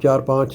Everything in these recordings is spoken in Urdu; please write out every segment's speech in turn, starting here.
4-5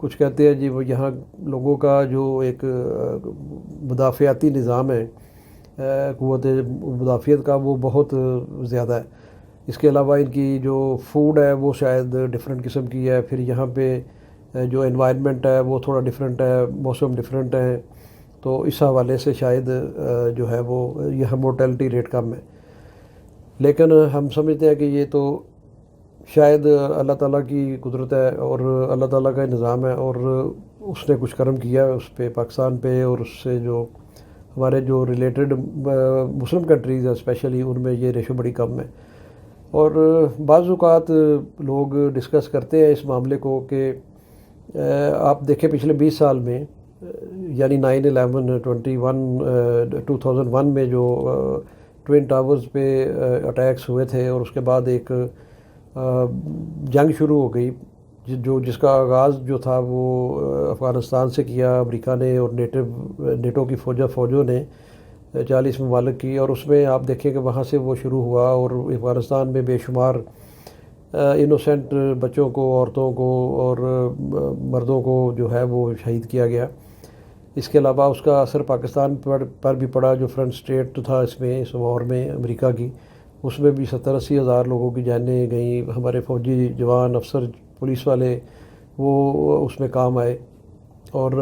کچھ کہتے ہیں جی وہ یہاں لوگوں کا جو ایک مدافعتی نظام ہے، قوت مدافعت کا، وہ بہت زیادہ ہے۔ اس کے علاوہ ان کی جو فوڈ ہے وہ شاید ڈفرینٹ قسم کی ہے، پھر یہاں پہ جو انوائرمنٹ ہے وہ تھوڑا ڈفرینٹ ہے، موسم ڈفرینٹ ہے، تو اس حوالے سے شاید جو ہے وہ یہاں مورٹیلٹی ریٹ کم ہے۔ لیکن ہم سمجھتے ہیں کہ یہ تو شاید اللہ تعالیٰ کی قدرت ہے اور اللہ تعالیٰ کا نظام ہے، اور اس نے کچھ کرم کیا ہے اس پہ، پاکستان پہ، اور اس سے جو ہمارے جو ریلیٹڈ مسلم کنٹریز ہیں اسپیشلی، ان میں یہ ریشو بڑی کم ہے۔ اور بعض اوقات لوگ ڈسکس کرتے ہیں اس معاملے کو کہ آپ دیکھیں پچھلے 20 سال میں، یعنی 9/11 2001 میں جو ٹوین ٹاورز پہ اٹیکس ہوئے تھے، اور اس کے بعد ایک جنگ شروع ہو گئی جس کا آغاز جو تھا وہ افغانستان سے کیا امریکہ نے اور نیٹو کی فوجوں نے 40 ممالک کی، اور اس میں آپ دیکھیں کہ وہاں سے وہ شروع ہوا، اور افغانستان میں بے شمار انوسینٹ بچوں کو، عورتوں کو اور مردوں کو جو ہے وہ شہید کیا گیا۔ اس کے علاوہ اس کا اثر پاکستان پر بھی پڑا، جو فرنٹ اسٹیٹ تھا اس وار میں امریکہ کی، اس میں بھی 70-80 ہزار لوگوں کی جانیں گئیں۔ ہمارے فوجی جوان، افسر، پولیس والے وہ اس میں کام آئے، اور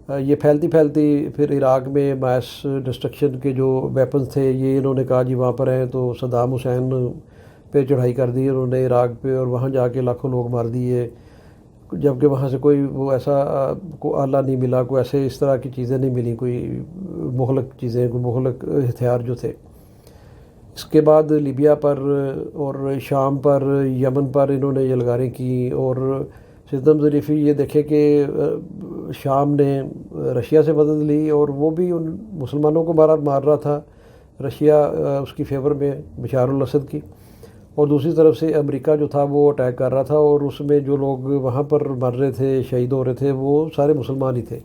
یہ پھیلتی پھر عراق میں میس ڈسٹرکشن کے جو ویپنز تھے، یہ انہوں نے کہا جی وہاں پر ہیں، تو صدام حسین پہ چڑھائی کر دی انہوں نے عراق پہ، اور وہاں جا کے لاکھوں لوگ مار دیے، جبکہ وہاں سے کوئی وہ ایسا آلہ نہیں ملا، کوئی ایسے اس طرح کی چیزیں نہیں ملیں، کوئی مہلک چیزیں، کوئی مہلک ہتھیار جو تھے۔ اس کے بعد لیبیا پر اور شام پر، یمن پر انہوں نے یلغاریں کی، اور ستم ظریفی یہ دیکھے کہ شام نے رشیا سے مدد لی، اور وہ بھی ان مسلمانوں کو مار رہا تھا، رشیا اس کی فیور میں بشار الاسد کی، اور دوسری طرف سے امریکہ جو تھا وہ اٹیک کر رہا تھا، اور اس میں جو لوگ وہاں پر مر رہے تھے، شہید ہو رہے تھے، وہ سارے مسلمان ہی تھے۔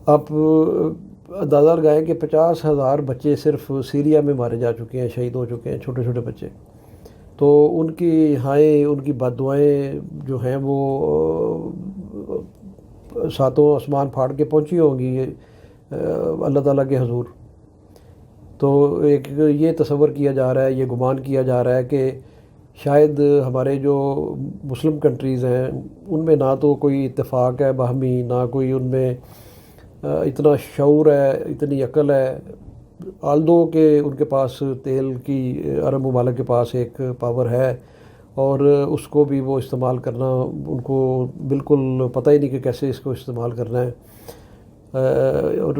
آپ اندازہ لگائیں کہ 50,000 بچے صرف سیریا میں مارے جا چکے ہیں، شہید ہو چکے ہیں، چھوٹے چھوٹے بچے۔ تو ان کی ہائیں، ان کی بد دعائیں جو ہیں وہ ساتوں آسمان پھاڑ کے پہنچی ہوں گی اللہ تعالیٰ کے حضور۔ تو ایک یہ تصور کیا جا رہا ہے، یہ گمان کیا جا رہا ہے کہ شاید ہمارے جو مسلم کنٹریز ہیں ان میں نہ تو کوئی اتفاق ہے باہمی، نہ کوئی ان میں اتنا شعور ہے، اتنی عقل ہے، آلدو کہ ان کے پاس تیل کی عرب ممالک کے پاس ایک پاور ہے، اور اس کو بھی وہ استعمال کرنا ان کو بالکل پتہ ہی نہیں کہ کیسے اس کو استعمال کرنا ہے۔ اور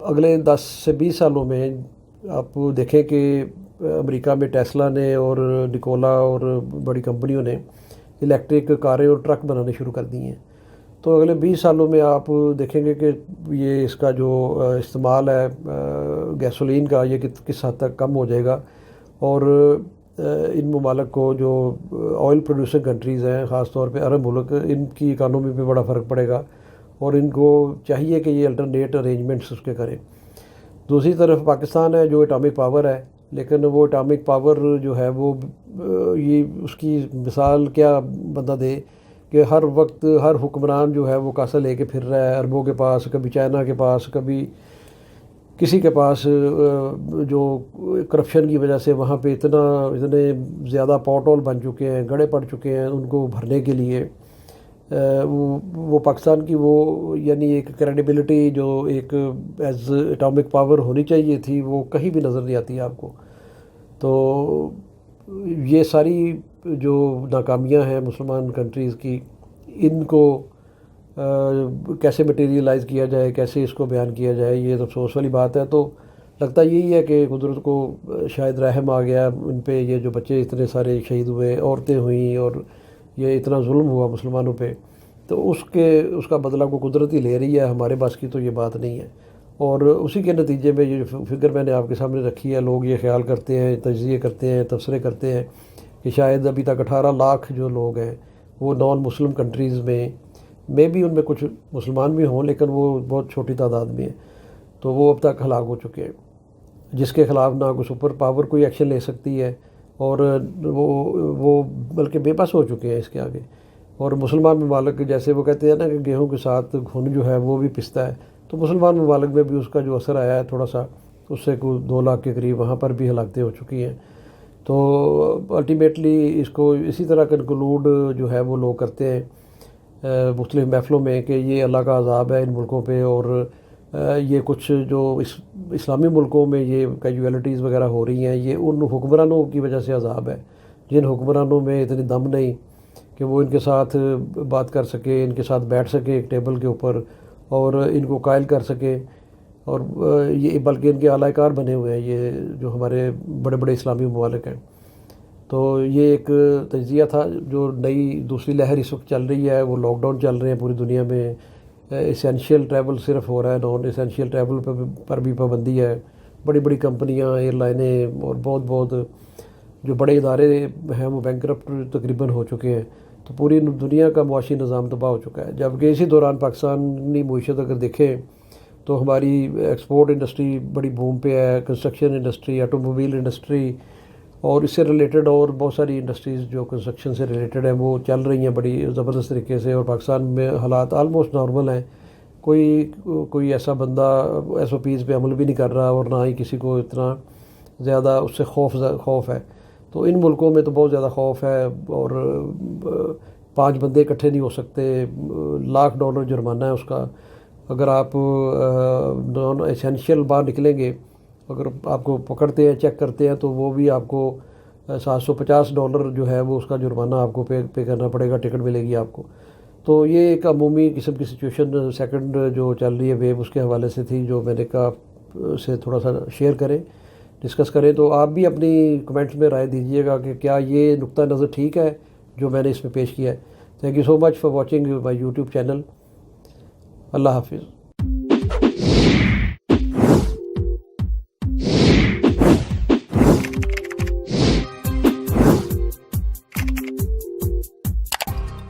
اگلے 10 سے 20 سالوں میں آپ دیکھیں کہ امریکہ میں ٹیسلا نے اور نکولا اور بڑی کمپنیوں نے الیکٹرک کاریں اور ٹرک بنانے شروع کر دی ہیں، تو اگلے 20 سالوں میں آپ دیکھیں گے کہ یہ اس کا جو استعمال ہے گیسولین کا، یہ کس حد تک کم ہو جائے گا، اور ان ممالک کو جو آئل پروڈیوسنگ کنٹریز ہیں، خاص طور پہ عرب ملک، ان کی اکانومی پہ بڑا فرق پڑے گا، اور ان کو چاہیے کہ یہ الٹرنیٹ ارینجمنٹس اس کے کریں۔ دوسری طرف پاکستان ہے جو اٹامک پاور ہے، لیکن وہ اٹامک پاور جو ہے وہ یہ اس کی مثال کیا بندہ دے کہ ہر وقت ہر حکمران جو ہے وہ کاسا لے کے پھر رہا ہے، عربوں کے پاس، کبھی چائنا کے پاس، کبھی کسی کے پاس، جو کرپشن کی وجہ سے وہاں پہ اتنے زیادہ پاٹ ہول بن چکے ہیں، گڑھے پڑ چکے ہیں ان کو بھرنے کے لیے۔ وہ پاکستان کی وہ یعنی ایک کریڈیبلٹی جو ایک ایز اٹامک پاور ہونی چاہیے تھی، وہ کہیں بھی نظر نہیں آتی آپ کو۔ تو یہ ساری جو ناکامیاں ہیں مسلمان کنٹریز کی، ان کو کیسے مٹیریلائز کیا جائے، کیسے اس کو بیان کیا جائے، یہ تو افسوس والی بات ہے۔ تو لگتا یہی ہے کہ قدرت کو شاید رحم آ گیا ان پہ، یہ جو بچے اتنے سارے شہید ہوئے، عورتیں ہوئیں، اور یہ اتنا ظلم ہوا مسلمانوں پہ، تو اس کا بدلہ کو قدرت ہی لے رہی ہے، ہمارے بس کی تو یہ بات نہیں ہے۔ اور اسی کے نتیجے میں یہ فگر میں نے آپ کے سامنے رکھی ہے، لوگ یہ خیال کرتے ہیں، تجزیے کرتے ہیں، تبصرے کرتے ہیں کہ شاید ابھی تک 18 لاکھ جو لوگ ہیں وہ نان مسلم کنٹریز میں بھی ان میں کچھ مسلمان بھی ہوں، لیکن وہ بہت چھوٹی تعداد میں ہیں، تو وہ اب تک ہلاک ہو چکے ہیں، جس کے خلاف نہ کوئی سپر پاور کوئی ایکشن لے سکتی ہے، اور وہ بلکہ بے بس ہو چکے ہیں اس کے آگے۔ اور مسلمان ممالک جیسے وہ کہتے ہیں نا کہ گیہوں کے ساتھ گھن جو ہے وہ بھی پستا ہے، تو مسلمان ممالک میں بھی اس کا جو اثر آیا ہے تھوڑا سا، اس سے کوئی 2 لاکھ کے قریب وہاں پر بھی ہلاکتیں ہو چکی ہیں۔ تو الٹیمیٹلی اس کو اسی طرح کنکلوڈ جو ہے وہ لوگ کرتے ہیں مختلف محفلوں میں کہ یہ اللہ کا عذاب ہے ان ملکوں پہ، اور یہ کچھ جو اسلامی ملکوں میں یہ کیجویلٹیز وغیرہ ہو رہی ہیں یہ ان حکمرانوں کی وجہ سے عذاب ہے، جن حکمرانوں میں اتنی دم نہیں کہ وہ ان کے ساتھ بات کر سکے، ان کے ساتھ بیٹھ سکے ایک ٹیبل کے اوپر اور ان کو قائل کر سکے، اور یہ بلکہ ان کے اعلی کار بنے ہوئے ہیں یہ جو ہمارے بڑے بڑے اسلامی ممالک ہیں۔ تو یہ ایک تجزیہ تھا۔ جو نئی دوسری لہر اس وقت چل رہی ہے، وہ لاک ڈاؤن چل رہے ہیں پوری دنیا میں، اسینشیل ٹریول صرف ہو رہا ہے، نان اسینشیل ٹریول پر بھی پابندی ہے۔ بڑی بڑی کمپنیاں، ایئر لائنیں اور بہت جو بڑے ادارے ہیں وہ بینکرپٹ تقریباً ہو چکے ہیں، تو پوری دنیا کا معاشی نظام تباہ ہو چکا ہے۔ جبکہ اسی دوران پاکستانی معیشت اگر دیکھیں تو ہماری ایکسپورٹ انڈسٹری بڑی بوم پہ ہے، construction industry, auto mobile industry اور اس سے ریلیٹڈ اور بہت ساری انڈسٹریز جو کنسٹرکشن سے ریلیٹڈ ہیں وہ چل رہی ہیں بڑی زبردست طریقے سے، اور پاکستان میں حالات آلموسٹ نارمل ہیں۔ کوئی ایسا بندہ ایس او پیز پہ عمل بھی نہیں کر رہا، اور نہ ہی کسی کو اتنا زیادہ اس سے خوف ہے۔ تو ان ملکوں میں تو بہت زیادہ خوف ہے، اور 5 بندے اکٹھے نہیں ہو سکتے، $1,00,000 جرمانہ ہے اس کا۔ اگر آپ نان ایسینشیل باہر نکلیں گے، اگر آپ کو پکڑتے ہیں، چیک کرتے ہیں، تو وہ بھی آپ کو $750 جو ہے وہ اس کا جرمانہ آپ کو پے کرنا پڑے گا، ٹکٹ ملے گی آپ کو۔ تو یہ ایک عمومی قسم کی سچویشن سیکنڈ جو چل رہی ہے ویو، اس کے حوالے سے تھی جو میں نے کہا سے تھوڑا سا شیئر کریں، ڈسکس کریں۔ تو آپ بھی اپنی کمنٹس میں رائے دیجیے گا کہ کیا یہ نقطہ نظر ٹھیک ہے جو میں نے اس میں پیش کیا ہے۔ Thank you so much for watching my YouTube channel. اللہ حافظ۔